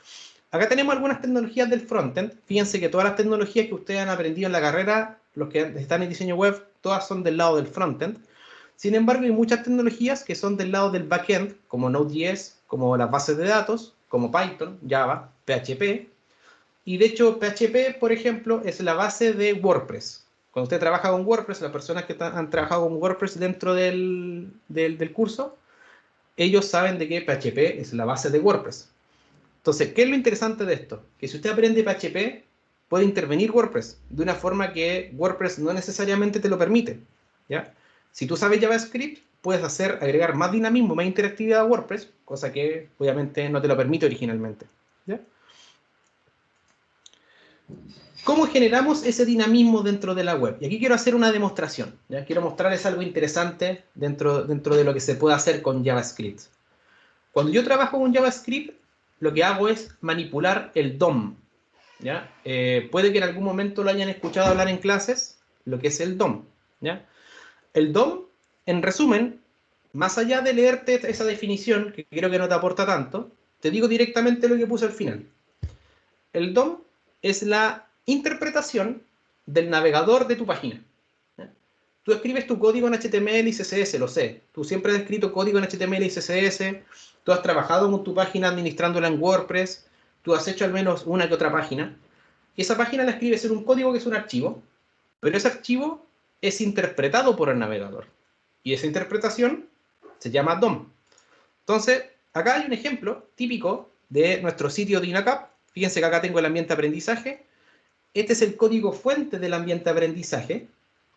[SPEAKER 2] Acá tenemos algunas tecnologías del frontend. Fíjense que todas las tecnologías que ustedes han aprendido en la carrera, los que están en diseño web, todas son del lado del frontend. Sin embargo, hay muchas tecnologías que son del lado del backend, como Node.js, como las bases de datos, como Python, Java, PHP. Y de hecho, PHP, por ejemplo, es la base de WordPress. Cuando usted trabaja con WordPress, las personas que han trabajado con WordPress dentro del curso, ellos saben de que PHP es la base de WordPress. Entonces, ¿qué es lo interesante de esto? Que si usted aprende PHP, puede intervenir WordPress de una forma que WordPress no necesariamente te lo permite, ¿ya? Si tú sabes JavaScript, puedes agregar más dinamismo, más interactividad a WordPress, cosa que obviamente no te lo permite originalmente, ¿ya? ¿Cómo generamos ese dinamismo dentro de la web? Y aquí quiero hacer una demostración, ¿ya? Quiero mostrarles algo interesante dentro de lo que se puede hacer con JavaScript. Cuando yo trabajo con JavaScript, lo que hago es manipular el DOM, ¿ya? Puede que en algún momento lo hayan escuchado hablar en clases, lo que es el DOM, ¿ya? El DOM, en resumen, más allá de leerte esa definición, que creo que no te aporta tanto, te digo directamente lo que puse al final. El DOM es la interpretación del navegador de tu página. Tú escribes tu código en HTML y CSS, lo sé. Tú siempre has escrito código en HTML y CSS. Tú has trabajado con tu página administrándola en WordPress. Tú has hecho al menos una que otra página. Y esa página la escribes en un código que es un archivo. Pero ese archivo es interpretado por el navegador. Y esa interpretación se llama DOM. Entonces, acá hay un ejemplo típico de nuestro sitio de INACAP. Fíjense que acá tengo el ambiente de aprendizaje. Este es el código fuente del ambiente de aprendizaje.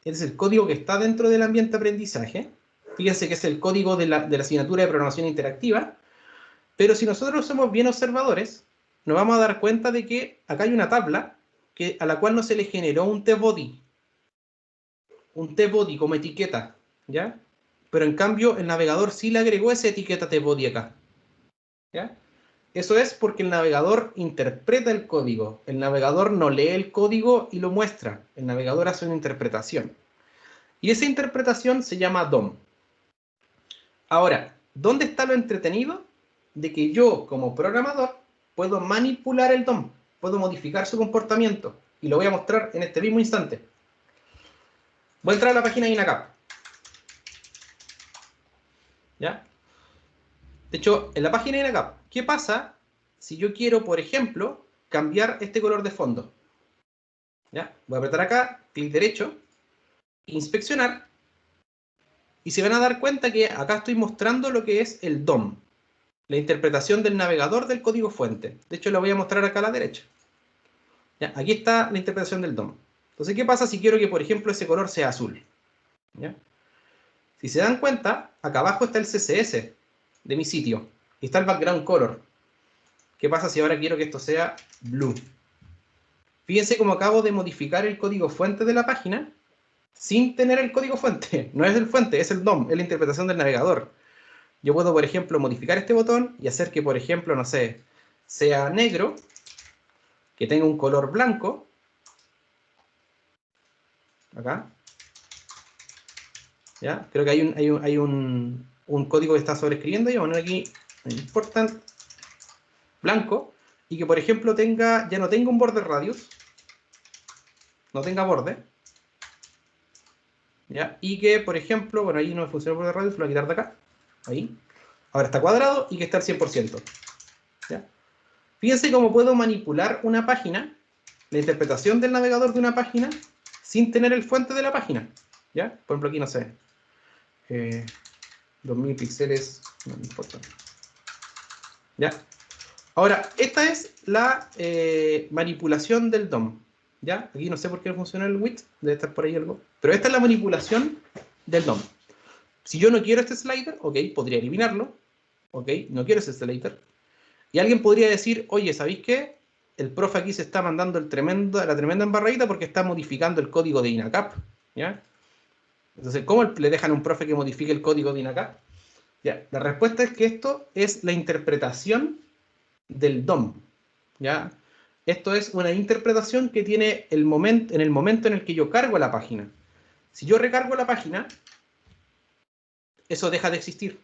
[SPEAKER 2] Este es el código que está dentro del ambiente de aprendizaje. Fíjense que es el código de la asignatura de programación interactiva. Pero si nosotros somos bien observadores, nos vamos a dar cuenta de que acá hay una tabla a la cual no se le generó un tBody. Un tBody como etiqueta, ¿ya? Pero en cambio el navegador sí le agregó esa etiqueta tBody acá, ¿ya? Eso es porque el navegador interpreta el código. El navegador no lee el código y lo muestra. El navegador hace una interpretación. Y esa interpretación se llama DOM. Ahora, ¿dónde está lo entretenido? De que yo, como programador, puedo manipular el DOM. Puedo modificar su comportamiento. Y lo voy a mostrar en este mismo instante. Voy a entrar a la página de INACAP. ¿Ya? De hecho, en la página de INACAP, ¿qué pasa si yo quiero, por ejemplo, cambiar este color de fondo? ¿Ya? Voy a apretar acá, clic derecho, inspeccionar, y se van a dar cuenta que acá estoy mostrando lo que es el DOM, la interpretación del navegador del código fuente. De hecho, lo voy a mostrar acá a la derecha. ¿Ya? Aquí está la interpretación del DOM. Entonces, ¿qué pasa si quiero que, por ejemplo, ese color sea azul? ¿Ya? Si se dan cuenta, acá abajo está el CSS de mi sitio, y está el background color. ¿Qué pasa si ahora quiero que esto sea blue? Fíjense cómo acabo de modificar el código fuente de la página sin tener el código fuente. No es el fuente, es el DOM, es la interpretación del navegador. Yo puedo, por ejemplo, modificar este botón y hacer que, por ejemplo, no sé, sea negro, que tenga un color blanco. Acá. ¿Ya? Creo que hay un código que está sobreescribiendo y vamos a poner aquí important blanco y que, por ejemplo, ya no tenga un border radius, no tenga borde. ¿Ya? Y que, por ejemplo, bueno, ahí no me funciona el border radius, lo voy a quitar de acá. Ahí. Ahora está cuadrado y que está al 100%. ¿Ya? Fíjense cómo puedo manipular una página, la interpretación del navegador de una página, sin tener el fuente de la página. ¿Ya? Por ejemplo, aquí no sé. 2000 píxeles, no me importa. ¿Ya? Ahora, esta es la manipulación del DOM. ¿Ya? Aquí no sé por qué no funciona el width, debe estar por ahí algo. Pero esta es la manipulación del DOM. Si yo no quiero este slider, ok, podría eliminarlo. Ok, no quiero ese slider. Y alguien podría decir, oye, ¿sabéis qué? El profe aquí se está mandando la tremenda embarradita porque está modificando el código de INACAP. ¿Ya? Entonces, ¿cómo le dejan a un profe que modifique el código de INACAP? ¿Ya? La respuesta es que esto es la interpretación del DOM. ¿Ya? Esto es una interpretación que tiene en el momento en el que yo cargo la página. Si yo recargo la página, eso deja de existir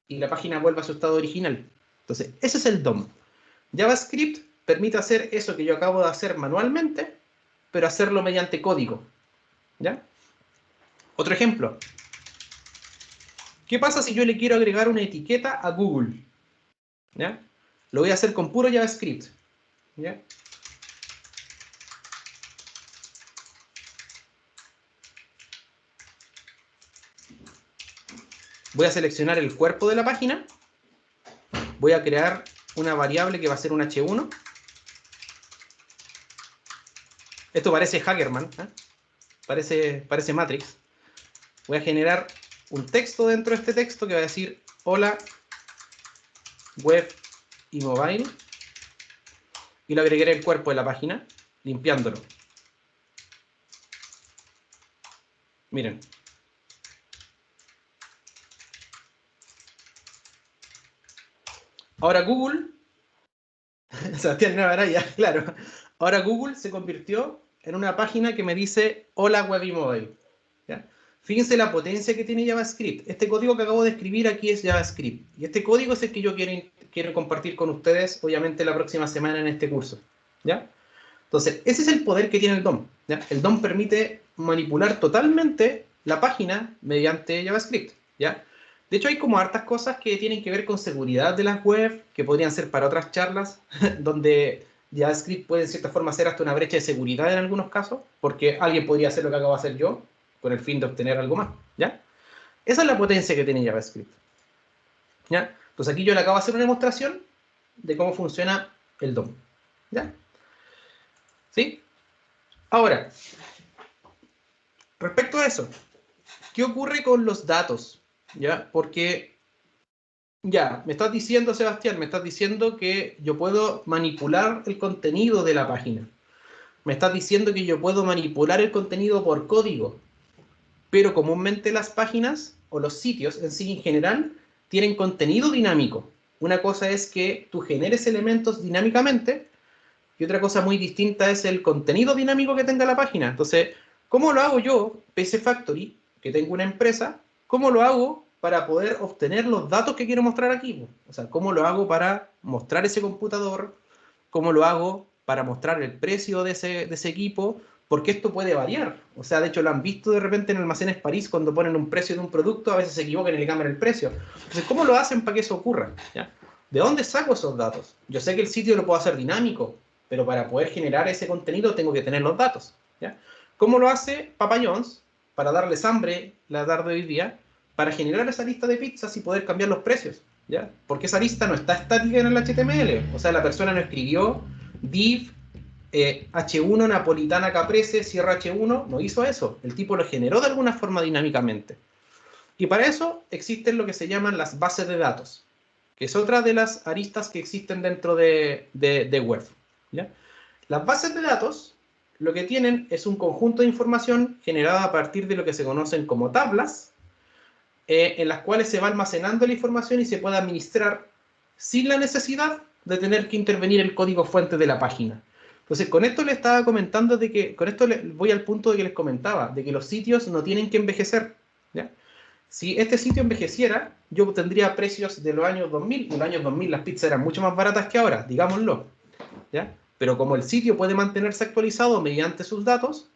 [SPEAKER 2] y la página vuelve a su estado original. Entonces, ese es el DOM. JavaScript permite hacer eso que yo acabo de hacer manualmente, pero hacerlo mediante código. ¿Ya? Otro ejemplo. ¿Qué pasa si yo le quiero agregar una etiqueta a Google? ¿Ya? Lo voy a hacer con puro JavaScript. ¿Ya? Voy a seleccionar el cuerpo de la página. Voy a crear una variable que va a ser un h1. Esto parece Hackerman, ¿eh? Parece Matrix. Voy a generar un texto dentro de este texto que va a decir hola web y mobile. Y lo agregaré al cuerpo de la página, limpiándolo. Miren. Ahora Google, Sebastián Navaraya, claro. Ahora Google se convirtió en una página que me dice hola web y mobile. ¿Ya? Fíjense la potencia que tiene JavaScript. Este código que acabo de escribir aquí es JavaScript. Y este código es el que yo quiero compartir con ustedes, obviamente, la próxima semana en este curso. ¿Ya? Entonces, ese es el poder que tiene el DOM. ¿Ya? El DOM permite manipular totalmente la página mediante JavaScript. ¿Ya? De hecho, hay como hartas cosas que tienen que ver con seguridad de las web, que podrían ser para otras charlas, donde JavaScript puede en cierta forma ser hasta una brecha de seguridad en algunos casos, porque alguien podría hacer lo que acabo de hacer yo, con el fin de obtener algo más. ¿Ya? Esa es la potencia que tiene JavaScript. ¿Ya? Entonces aquí yo le acabo de hacer una demostración de cómo funciona el DOM. ¿Ya? ¿Sí? Ahora, respecto a eso, ¿qué ocurre con los datos? ¿Ya? Porque, ya, me estás diciendo, Sebastián, me estás diciendo que yo puedo manipular el contenido de la página. Me estás diciendo que yo puedo manipular el contenido por código. Pero comúnmente las páginas o los sitios en sí en general tienen contenido dinámico. Una cosa es que tú generes elementos dinámicamente y otra cosa muy distinta es el contenido dinámico que tenga la página. Entonces, ¿cómo lo hago yo, PC Factory, que tengo una empresa? ¿Cómo lo hago para poder obtener los datos que quiero mostrar aquí? O sea, ¿cómo lo hago para mostrar ese computador? ¿Cómo lo hago para mostrar el precio de ese equipo? Porque esto puede variar. O sea, de hecho lo han visto de repente en Almacenes París cuando ponen un precio de un producto, a veces se equivocan y le cambian el precio. Entonces, ¿cómo lo hacen para que eso ocurra? ¿Ya? ¿De dónde saco esos datos? Yo sé que el sitio lo puedo hacer dinámico, pero para poder generar ese contenido tengo que tener los datos. ¿Ya? ¿Cómo lo hace Papa John's para darles hambre la tarde de hoy día? Para generar esa lista de pizzas y poder cambiar los precios. ¿Ya? Porque esa lista no está estática en el HTML. O sea, la persona no escribió div H1 napolitana caprese, cierra H1, no hizo eso. El tipo lo generó de alguna forma dinámicamente. Y para eso existen lo que se llaman las bases de datos, que es otra de las aristas que existen dentro de web. ¿Ya? Las bases de datos lo que tienen es un conjunto de información generada a partir de lo que se conocen como tablas, en las cuales se va almacenando la información y se puede administrar sin la necesidad de tener que intervenir el código fuente de la página. Entonces, con esto les estaba comentando de que, con esto voy al punto de que les comentaba, de que los sitios no tienen que envejecer, ¿ya? Si este sitio envejeciera, yo tendría precios de los años 2000. En los años 2000 las pizzas eran mucho más baratas que ahora, digámoslo, ¿ya? Pero como el sitio puede mantenerse actualizado mediante sus datos,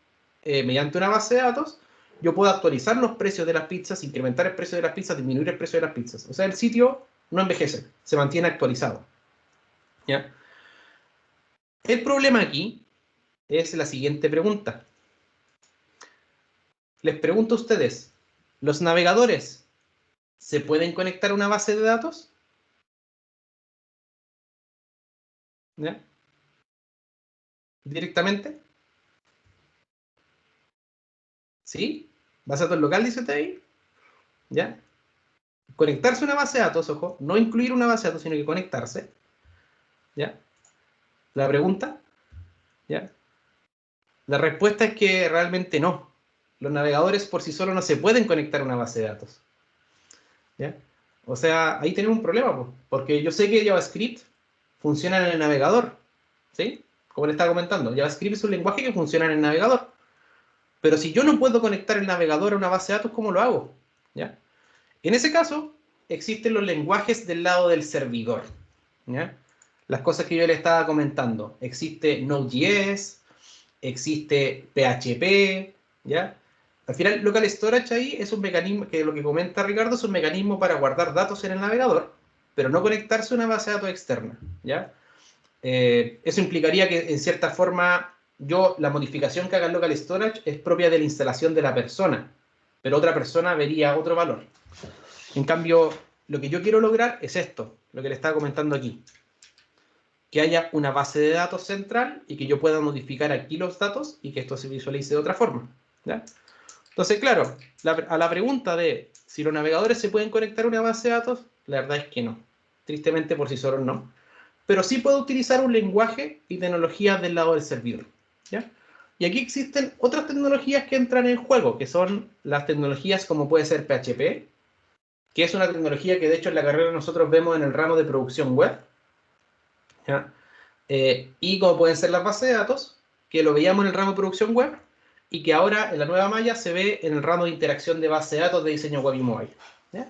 [SPEAKER 2] mediante una base de datos, yo puedo actualizar los precios de las pizzas, incrementar el precio de las pizzas, disminuir el precio de las pizzas. O sea, el sitio no envejece, se mantiene actualizado, ¿ya? El problema aquí es la siguiente pregunta. Les pregunto a ustedes, ¿los navegadores se pueden conectar a una base de datos? ¿Ya? ¿Directamente? ¿Sí? ¿Base de datos local, dice usted ahí? ¿Ya? Conectarse a una base de datos, ojo, no incluir una base de datos, sino que conectarse. ¿Ya? ¿La pregunta? ¿Ya? La respuesta es que realmente no. Los navegadores por sí solos no se pueden conectar a una base de datos, ¿ya? O sea, ahí tenemos un problema, porque yo sé que JavaScript funciona en el navegador, ¿sí? Como le estaba comentando, JavaScript es un lenguaje que funciona en el navegador. Pero si yo no puedo conectar el navegador a una base de datos, ¿cómo lo hago? ¿Ya? En ese caso, existen los lenguajes del lado del servidor, ¿ya? Las cosas que yo le estaba comentando. Existe Node.js, existe PHP, ¿ya? Al final, Local Storage ahí es un mecanismo, que lo que comenta Ricardo es un mecanismo para guardar datos en el navegador, pero no conectarse a una base de datos externa, ¿ya? Eso implicaría que, en cierta forma, la modificación que haga en Local Storage es propia de la instalación de la persona, pero otra persona vería otro valor. En cambio, lo que yo quiero lograr es esto, lo que le estaba comentando aquí. Que haya una base de datos central y que yo pueda modificar aquí los datos y que esto se visualice de otra forma, ¿ya? Entonces, claro, a la pregunta de si los navegadores se pueden conectar a una base de datos, la verdad es que no. Tristemente por sí solos no. Pero sí puedo utilizar un lenguaje y tecnologías del lado del servidor, ¿ya? Y aquí existen otras tecnologías que entran en juego, que son las tecnologías como puede ser PHP, que es una tecnología que de hecho en la carrera nosotros vemos en el ramo de producción web, ¿ya? Y como pueden ser las bases de datos, que lo veíamos en el ramo de producción web, y que ahora en la nueva malla se ve en el ramo de interacción de base de datos de diseño web y mobile, ¿ya?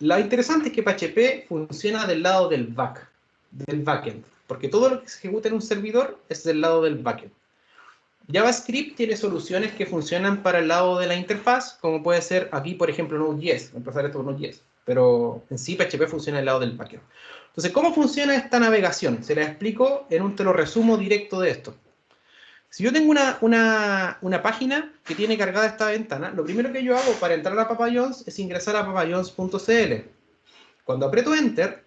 [SPEAKER 2] Lo interesante es que PHP funciona del lado del backend, porque todo lo que se ejecuta en un servidor es del lado del backend. JavaScript tiene soluciones que funcionan para el lado de la interfaz, como puede ser aquí, por ejemplo, Node.js, empezar esto con Node.js, pero en sí PHP funciona del lado del backend. Entonces, ¿cómo funciona esta navegación? Se la explico te lo resumo directo de esto. Si yo tengo una página que tiene cargada esta ventana, lo primero que yo hago para entrar a Papa John's es ingresar a papajohns.cl. Cuando aprieto Enter,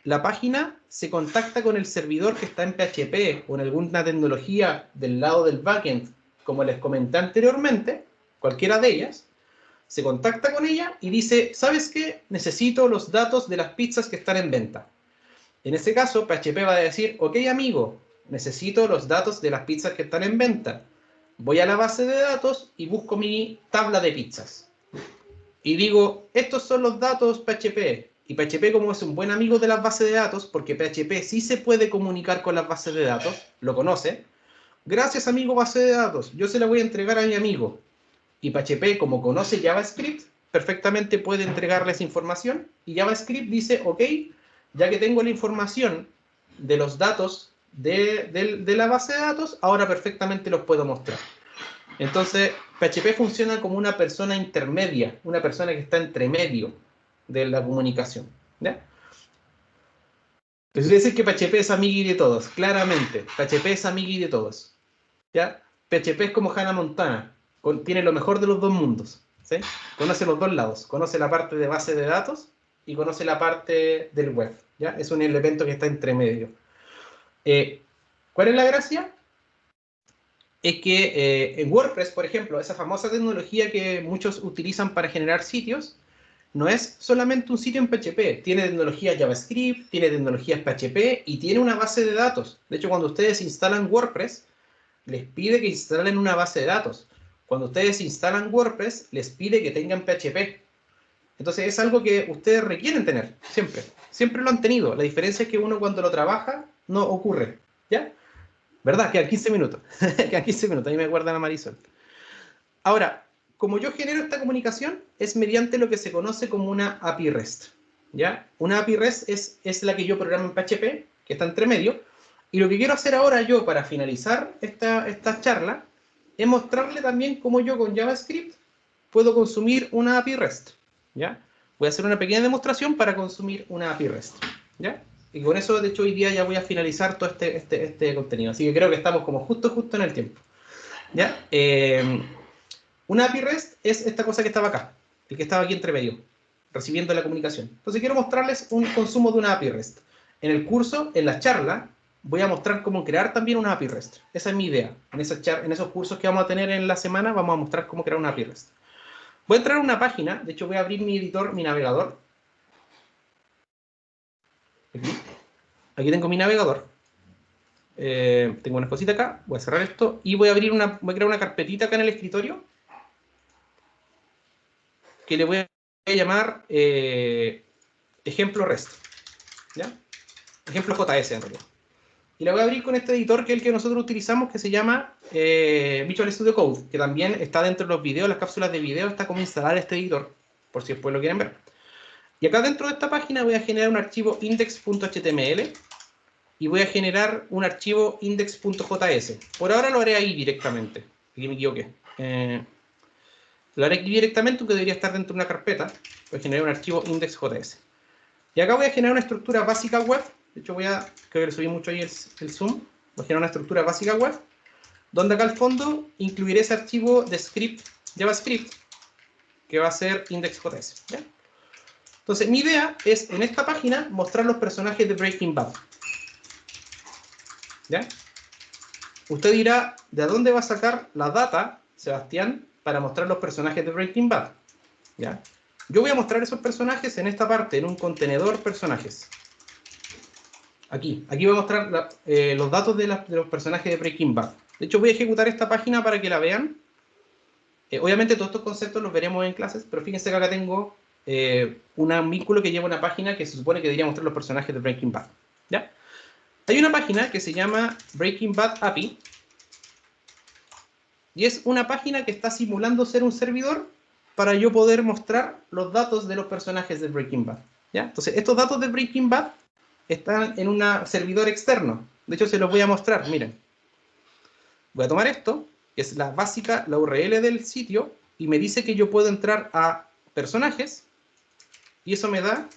[SPEAKER 2] la página se contacta con el servidor que está en PHP o en alguna tecnología del lado del backend, como les comenté anteriormente, cualquiera de ellas, se contacta con ella y dice, ¿sabes qué? Necesito los datos de las pizzas que están en venta. En ese caso, PHP va a decir, ok amigo, necesito los datos de las pizzas que están en venta. Voy a la base de datos y busco mi tabla de pizzas. Y digo, estos son los datos PHP. Y PHP, como es un buen amigo de las bases de datos, porque PHP sí se puede comunicar con las bases de datos, lo conoce. Gracias, amigo base de datos, yo se la voy a entregar a mi amigo. Y PHP, como conoce JavaScript, perfectamente puede entregarles información. Y JavaScript dice, ok, ya que tengo la información de los datos de la base de datos, ahora perfectamente los puedo mostrar. Entonces, PHP funciona como una persona intermedia, una persona que está entre medio de la comunicación, ¿ya? Entonces, quiere decir que PHP es amigui de todos, claramente. PHP es amigui de todos, ¿ya? PHP es como Hannah Montana, tiene lo mejor de los dos mundos, ¿sí? Conoce los dos lados, conoce la parte de base de datos y conoce la parte del web, ¿ya? Es un elemento que está entre medio. ¿Cuál es la gracia? Es que en WordPress, por ejemplo, esa famosa tecnología que muchos utilizan para generar sitios, no es solamente un sitio en PHP, tiene tecnologías JavaScript, tiene tecnologías PHP y tiene una base de datos. De hecho, cuando ustedes instalan WordPress, les pide que instalen una base de datos. Cuando ustedes instalan WordPress, les pide que tengan PHP. Entonces es algo que ustedes requieren tener, siempre. Siempre lo han tenido. La diferencia es que uno cuando lo trabaja, no ocurre. ¿Ya? ¿Verdad? Quedan 15 minutos. Quedan 15 minutos. Ahí me acuerdan a Marisol. Ahora, como yo genero esta comunicación, es mediante lo que se conoce como una API REST. ¿Ya? Una API REST es la que yo programo en PHP, que está entre medio. Y lo que quiero hacer ahora yo, para finalizar esta charla, es mostrarle también cómo yo con JavaScript puedo consumir una API REST. ¿Ya? Voy a hacer una pequeña demostración para consumir una API REST. ¿Ya? Y con eso, de hecho, hoy día ya voy a finalizar todo este contenido. Así que creo que estamos como justo en el tiempo. ¿Ya? Una API REST es esta cosa que estaba acá, el que estaba aquí entre medio, recibiendo la comunicación. Entonces quiero mostrarles un consumo de una API REST. En el curso, en la charla, voy a mostrar cómo crear también una API REST. Esa es mi idea. En esos cursos que vamos a tener en la semana, vamos a mostrar cómo crear una API REST. Voy a entrar a una página, de hecho voy a abrir mi editor, mi navegador. Aquí tengo mi navegador. Tengo una cosita acá, voy a cerrar esto y voy a crear una carpetita acá en el escritorio que le voy a llamar ejemplo REST. ¿Ya? Ejemplo JS en realidad. Y la voy a abrir con este editor que es el que nosotros utilizamos, que se llama Visual Studio Code, que también está dentro de los videos, las cápsulas de video, está como instalar este editor, por si después lo quieren ver. Y acá dentro de esta página voy a generar un archivo index.html y voy a generar un archivo index.js. Por ahora lo haré ahí directamente. Aquí me equivoqué. Lo haré aquí directamente, aunque debería estar dentro de una carpeta. Voy a generar un archivo index.js. Y acá voy a generar una estructura básica web. De hecho, creo que le subí mucho ahí el zoom. Voy a generar una estructura básica web, donde acá al fondo incluiré ese archivo de script, JavaScript, que va a ser index.js. ¿Ya? Entonces, mi idea es, en esta página, mostrar los personajes de Breaking Bad. ¿Ya? Usted dirá, ¿de dónde va a sacar la data, Sebastián, para mostrar los personajes de Breaking Bad? ¿Ya? Yo voy a mostrar esos personajes en esta parte, en un contenedor personajes. Aquí voy a mostrar los datos de los personajes de Breaking Bad. De hecho, voy a ejecutar esta página para que la vean. Obviamente todos estos conceptos los veremos en clases, pero fíjense que acá tengo un vínculo que lleva una página que se supone que debería mostrar los personajes de Breaking Bad. ¿Ya? Hay una página que se llama Breaking Bad API, y es una página que está simulando ser un servidor para yo poder mostrar los datos de los personajes de Breaking Bad. ¿Ya? Entonces, estos datos de Breaking Bad están en un servidor externo. De hecho, se los voy a mostrar, miren. Voy a tomar esto, que es la básica, la URL del sitio, y me dice que yo puedo entrar a personajes, y eso me da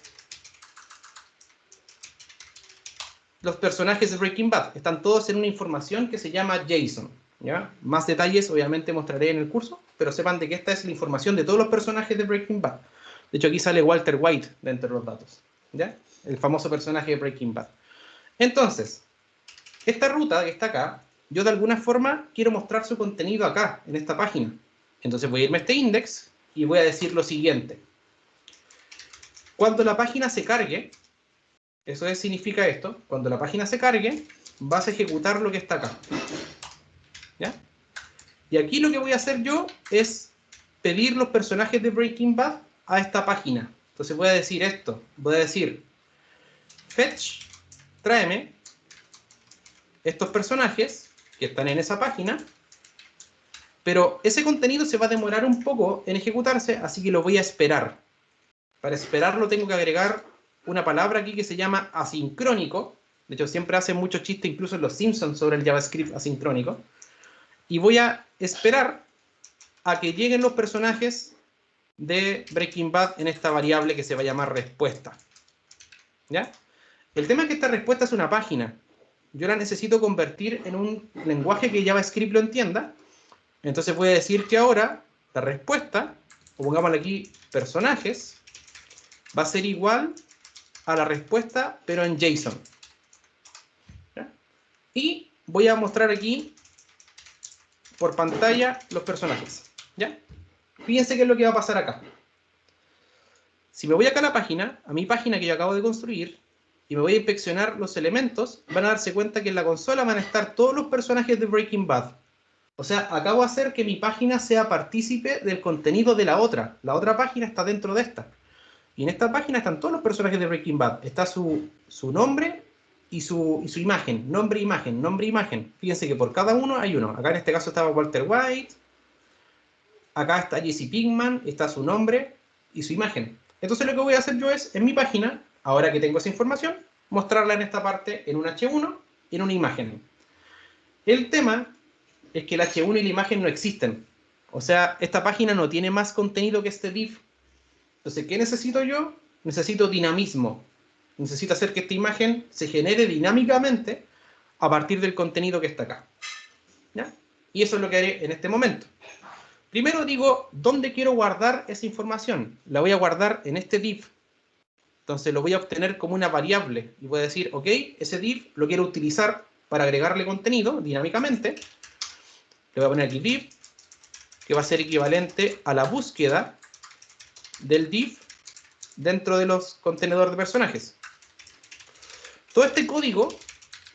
[SPEAKER 2] los personajes de Breaking Bad. Están todos en una información que se llama JSON. ¿Ya? Más detalles obviamente mostraré en el curso, pero sepan de que esta es la información de todos los personajes de Breaking Bad. De hecho, aquí sale Walter White dentro de los datos. ¿Ya? El famoso personaje de Breaking Bad. Entonces, esta ruta que está acá, yo de alguna forma quiero mostrar su contenido acá, en esta página. Entonces voy a irme a este index y voy a decir lo siguiente. Cuando la página se cargue, eso significa esto, cuando la página se cargue, vas a ejecutar lo que está acá. ¿Ya? Y aquí lo que voy a hacer yo es pedir los personajes de Breaking Bad a esta página. Entonces voy a decir esto, voy a decir fetch, tráeme estos personajes que están en esa página, pero ese contenido se va a demorar un poco en ejecutarse, así que lo voy a esperar. Para esperarlo tengo que agregar una palabra aquí que se llama asincrónico. De hecho, siempre hacen mucho chiste, incluso en los Simpsons, sobre el JavaScript asincrónico. Y voy a esperar a que lleguen los personajes de Breaking Bad en esta variable que se va a llamar respuesta. ¿Ya? El tema es que esta respuesta es una página. Yo la necesito convertir en un lenguaje que JavaScript lo entienda. Entonces voy a decir que ahora la respuesta, o pongámosle aquí personajes, va a ser igual a la respuesta, pero en JSON. ¿Ya? Y voy a mostrar aquí por pantalla los personajes. ¿Ya? Fíjense qué es lo que va a pasar acá. Si me voy acá a la página, a mi página que yo acabo de construir, y me voy a inspeccionar los elementos, van a darse cuenta que en la consola van a estar todos los personajes de Breaking Bad. O sea, acabo de hacer que mi página sea partícipe del contenido de la otra. La otra página está dentro de esta. Y en esta página están todos los personajes de Breaking Bad. Está su nombre y su imagen. Nombre, imagen, nombre, imagen. Fíjense que por cada uno hay uno. Acá en este caso estaba Walter White. Acá está Jesse Pinkman. Está su nombre y su imagen. Entonces lo que voy a hacer yo es, en mi página, ahora que tengo esa información, mostrarla en esta parte en un H1 y en una imagen. El tema es que el H1 y la imagen no existen. O sea, esta página no tiene más contenido que este div. Entonces, ¿qué necesito yo? Necesito dinamismo. Necesito hacer que esta imagen se genere dinámicamente a partir del contenido que está acá. ¿Ya? Y eso es lo que haré en este momento. Primero digo, ¿dónde quiero guardar esa información? La voy a guardar en este div. Entonces lo voy a obtener como una variable. Y voy a decir, ok, ese div lo quiero utilizar para agregarle contenido dinámicamente. Le voy a poner aquí div, que va a ser equivalente a la búsqueda del div dentro de los contenedores de personajes. Todo este código,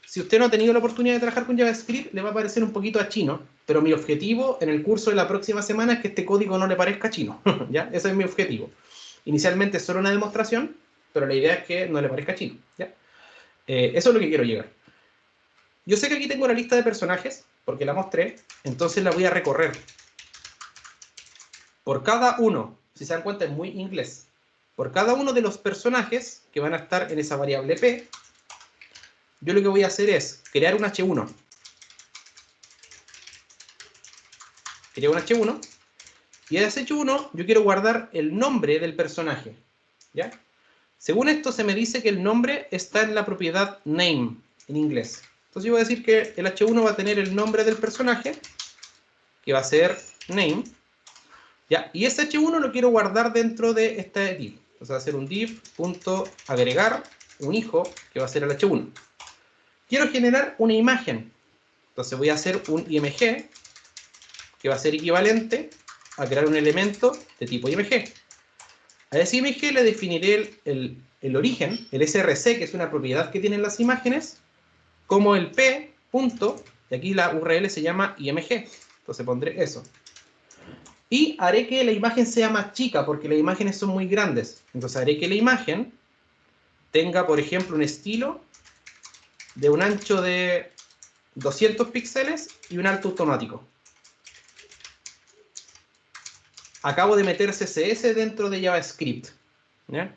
[SPEAKER 2] si usted no ha tenido la oportunidad de trabajar con JavaScript, le va a parecer un poquito a chino, pero mi objetivo en el curso de la próxima semana es que este código no le parezca chino. ¿Ya? Ese es mi objetivo. Inicialmente es solo una demostración, pero la idea es que no le parezca chino. ¿Ya? Eso es lo que quiero llegar. Yo sé que aquí tengo la lista de personajes, porque la mostré, entonces la voy a recorrer. Por cada uno, si se dan cuenta es muy inglés, por cada uno de los personajes que van a estar en esa variable P, yo lo que voy a hacer es crear un H1. Creo un H1, y en ese H1 yo quiero guardar el nombre del personaje. ¿Ya? Según esto se me dice que el nombre está en la propiedad name, en inglés. Entonces yo voy a decir que el H1 va a tener el nombre del personaje, que va a ser name. ¿Ya? Y ese H1 lo quiero guardar dentro de este div. Entonces va a ser un div.agregar un hijo, que va a ser el H1. Quiero generar una imagen. Entonces voy a hacer un IMG, que va a ser equivalente a crear un elemento de tipo IMG. A ese IMG le definiré el origen, el src, que es una propiedad que tienen las imágenes, como el p. Y aquí la URL se llama IMG. Entonces pondré eso. Y haré que la imagen sea más chica, porque las imágenes son muy grandes. Entonces haré que la imagen tenga, por ejemplo, un estilo de un ancho de 200 píxeles y un alto automático. Acabo de meter CSS dentro de JavaScript. ¿Ya?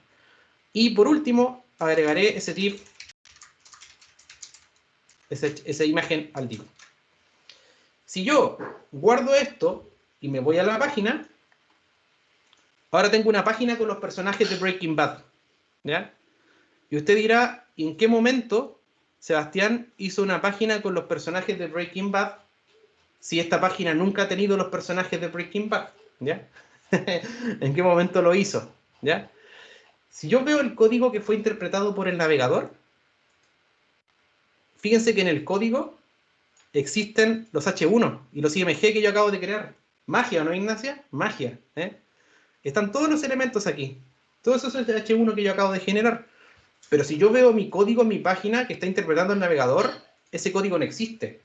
[SPEAKER 2] Y por último, agregaré ese div, esa imagen al div. Si yo guardo esto y me voy a la página, ahora tengo una página con los personajes de Breaking Bad. ¿Ya? Y usted dirá, ¿en qué momento Sebastián hizo una página con los personajes de Breaking Bad si esta página nunca ha tenido los personajes de Breaking Bad? ¿Ya? ¿En qué momento lo hizo? ¿Ya? Si yo veo el código que fue interpretado por el navegador, fíjense que en el código existen los H1 y los IMG que yo acabo de crear. Magia, ¿no, Ignacia? Magia. Están todos los elementos aquí. Todos esos H1 que yo acabo de generar. Pero si yo veo mi código en mi página que está interpretando el navegador, ese código no existe.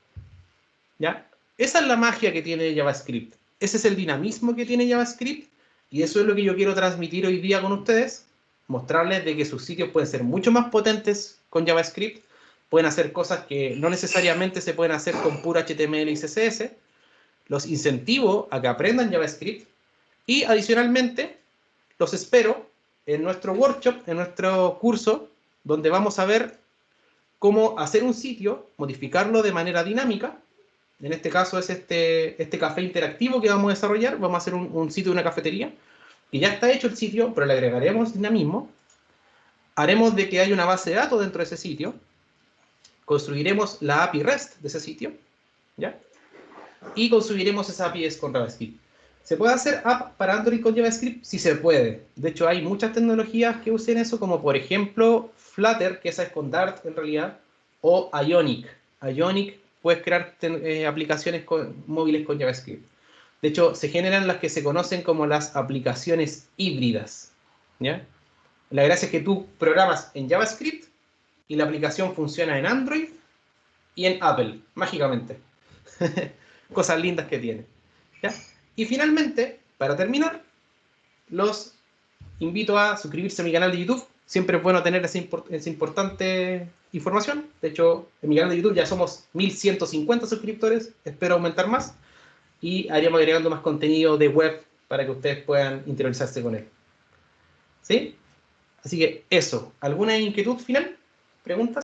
[SPEAKER 2] ¿Ya? Esa es la magia que tiene JavaScript. Ese es el dinamismo que tiene JavaScript. Y eso es lo que yo quiero transmitir hoy día con ustedes. Mostrarles de que sus sitios pueden ser mucho más potentes con JavaScript. Pueden hacer cosas que no necesariamente se pueden hacer con puro HTML y CSS. Los incentivo a que aprendan JavaScript. Y adicionalmente, los espero en nuestro workshop, en nuestro curso, donde vamos a ver cómo hacer un sitio, modificarlo de manera dinámica. En este caso es este café interactivo que vamos a desarrollar. Vamos a hacer un sitio de una cafetería. Y ya está hecho el sitio, pero le agregaremos dinamismo. Haremos de que haya una base de datos dentro de ese sitio. Construiremos la API REST de ese sitio. ¿Ya? Y construiremos esa API con JavaScript. ¿Se puede hacer app para Android con JavaScript? Sí se puede. De hecho, hay muchas tecnologías que usen eso, como por ejemplo Flutter, que esa es con Dart en realidad, o Ionic. Ionic puedes crear aplicaciones móviles con JavaScript. De hecho, se generan las que se conocen como las aplicaciones híbridas. ¿Ya? La gracia es que tú programas en JavaScript y la aplicación funciona en Android y en Apple, mágicamente. Cosas lindas que tiene. ¿Ya? Y finalmente, para terminar, los invito a suscribirse a mi canal de YouTube. Siempre es bueno tener esa importante información. De hecho, en mi canal de YouTube ya somos 1150 suscriptores. Espero aumentar más. Y haremos agregando más contenido de web para que ustedes puedan interiorizarse con él. ¿Sí? Así que eso. ¿Alguna inquietud final? ¿Preguntas?